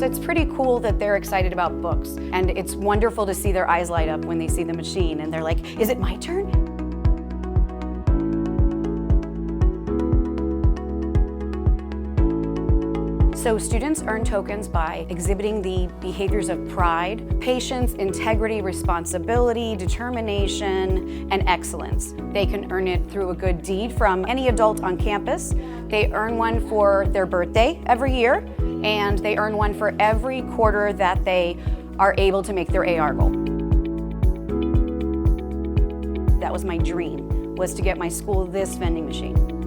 So it's pretty cool that they're excited about books, and it's wonderful to see their eyes light up when they see the machine and they're like, is it my turn? So students earn tokens by exhibiting the behaviors of pride, patience, integrity, responsibility, determination, and excellence. They can earn it through a good deed from any adult on campus. They earn one for their birthday every year, and they earn one for every quarter that they are able to make their AR goal. That was my dream, was to get my school this vending machine.